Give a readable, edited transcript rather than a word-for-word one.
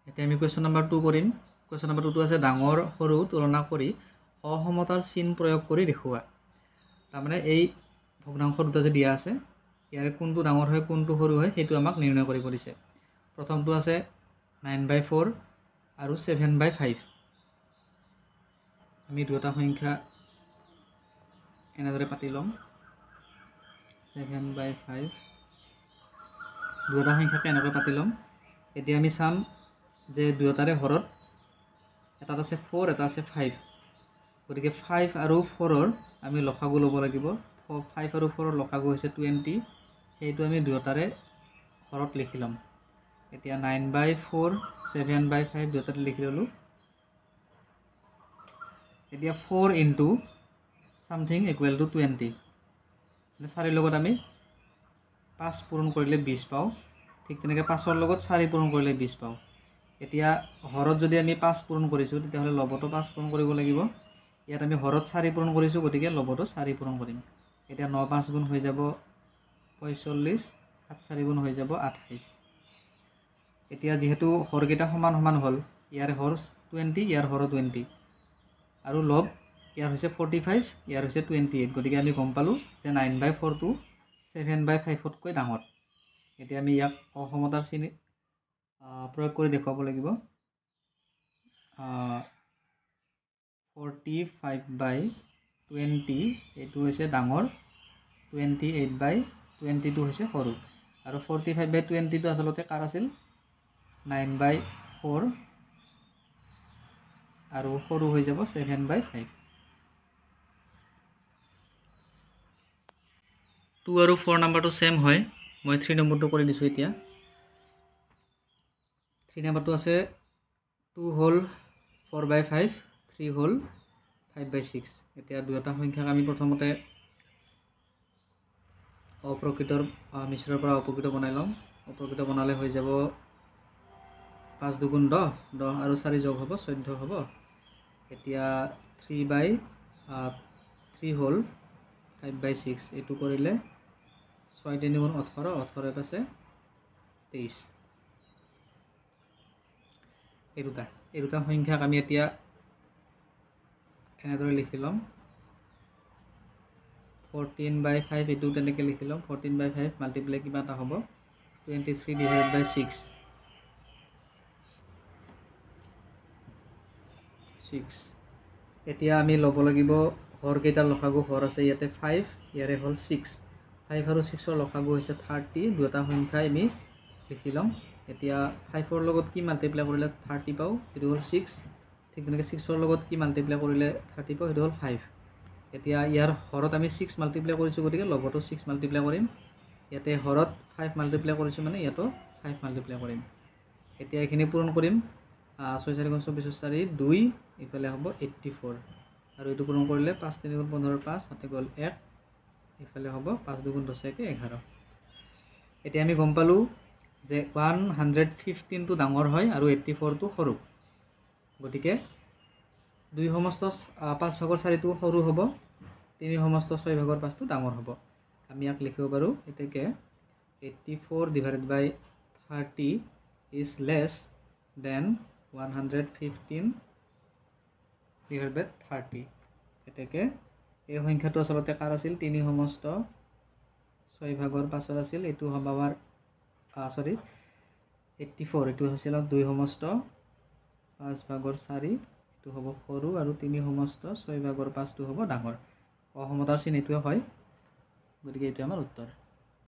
এতিয়া আমি question number 2 কৰিম। কুৱেশ্যন নম্বৰ 2 আছে ডাঙৰ সৰু তুলনা কৰি অসমতাৰ চিন প্ৰয়োগ কৰি দেখুওৱা। তাৰমানে এই ভগ্নাংশ দুটা যে দিয়া আছে ইয়াৰে কোনটো ডাঙৰ হয় কোনটো সৰু হয় সেইটো আমাক নিৰ্ণয় কৰিব দিছে। প্ৰথমটো আছে 9/4 আৰু 7/5। আমি দুটা সংখ্যা এনেদৰে পাতি ল'ম। 7/5 দুটা সংখ্যাকে এনেকৈ পাতি ল'ম। এতিয়া আমি চাম যে দুয়োটাৰে হৰত এটাত আছে 4 এটা আছে 5। গতিকে 5 আৰু 4ৰ আমি লসাগু ল'ব লাগিব। 5 আৰু 4ৰ লসাগু হৈছে 20। সেইটো আমি দুয়োটাৰে হৰত লিখি ল'ম। এতিয়া 9/4 7/5 দুয়োটাৰে লিখি ল'লোঁ। এতিয়া 4 ইনটু সামথিং ইকুৱেল টু 20। মানে 4ৰ লগত আমি 5 পূৰণ কৰিলে 20 পাওঁ। ঠিক তেনেকৈ 5ৰ লগত 4 পূৰণ কৰিলে 20 পাওঁ। এতিয়া হৰত যদি আমি 5 পূৰণ কৰিছোঁ তেতিয়াহ'লে লবতো 5 পূৰণ কৰিব লাগিব। ইয়াত আমি হৰত 4 পূৰণ কৰিছোঁ গতিকে লবতো 4 পূৰণ কৰিম। এতিয়া 9 5 গুণ হৈ যাব 45, 7 4 গুণ হৈ যাব 28। এতিয়া যিহেতু হৰকেইটা সমান সমান হ'ল, ইয়াৰ হৰ 20 ইয়াৰ হৰ 20 আৰু লব ইয়াৰ হৈছে 45 ইয়াৰ হৈছে 28। গতিকে আমি গম পালোঁ যে 9/4টো 7/5তকৈ ডাঙৰ। এতিয়া আমি ইয়াক অসমতাৰ চিন প্ৰয়োগ কৰি দেখুৱাব লাগিব। 45/20 এইটো হৈছে ডাঙৰ, 28/20টো হৈছে সৰু। আৰু 45/20টো আচলতে কাৰ আছিল? 9/4 আৰু সৰু হৈ যাব 7/5। 2 আৰু 4 নম্বৰটো ছেম হয়। মই 3 নম্বৰটো কৰি দিছোঁ। এতিয়া 3 নম্বৰটো আছে 2 হ'ল 4/5 3 হ'ল 5/6। এতিয়া দুয়োটা সংখ্যাক আমি প্ৰথমতে অপ্ৰকৃতৰ মিশ্ৰৰ পৰা অপ্ৰকৃত বনাই ল'ম। অপ্ৰকৃত বনালে হৈ যাব 5 2 10, 10 আৰু 4 যোগ হ'ব 14 হ'ব। এতিয়া 3/3 হ'ল 5/6। এইটো কৰিলে 6 3 গুণ 18, 18 আছে 23। এই দুটা সংখ্যাক আমি এতিয়া এনেদৰে লিখি ল'ম। 14/5 এইটো তেনেকৈ লিখি ল'ম। 14/5 মাল্টিপ্লাই কিবা এটা হ'ব 23/6। এতিয়া আমি ল'ব লাগিব হৰকেইটাৰ লসাগু। হৰ আছে ইয়াতে 5, ইয়াৰে হ'ল 6। 5 আৰু 6ৰ লসাগু হৈছে 30। দুটা সংখ্যাই আমি লিখি ল'ম। এতিয়া 5ৰ লগত কি মাল্টিপ্লাই কৰিলে 30 পাওঁ, সেইটো হ'ল 6। ঠিক তেনেকৈ 6ৰ লগত কি মাল্টিপ্লাই কৰিলে 30 পাওঁ, সেইটো হ'ল 5। এতিয়া ইয়াৰ হৰত আমি 6 মাল্টিপ্লাই কৰিছোঁ গতিকে লগতো 6 মাল্টিপ্লাই কৰিম। ইয়াতে হৰত 5 মাল্টিপ্লাই কৰিছোঁ মানে ইয়াতো 5 মাল্টিপ্লাই কৰিম। এতিয়া এইখিনি পূৰণ কৰিম। 6 4 গুণ 24 4 2 ইফালে হ'ব 84 আৰু এইটো পূৰণ কৰিলে 5 3 গুণ 15 5 7 গ'ল 1 ইফালে হ'ব 5 2 গুণ 10 1 11। এতিয়া আমি গম পালোঁ যে 115টো ডাঙৰ হয় আৰু 84টো সৰু। গতিকে 2 সমস্ত 5/4টো সৰু হ'ব, 3 সমস্ত 6/5টো ডাঙৰ হ'ব। আমি ইয়াক লিখিব পাৰোঁ এতেকে 84/30 is less than 115/30। এতেকে এই সংখ্যাটো আচলতে কাৰ আছিল? 3 সমস্ত 6/5 আছিল। এইটো হ'ব আমাৰ 84। এইটো হৈছিল 2 সমস্ত 5/4। এইটো হ'ব সৰু আৰু 3 সমস্ত 6/5টো হ'ব ডাঙৰ। অসমতাৰ চিন এইটোৱে হয়। গতিকে এইটো আমাৰ উত্তৰ।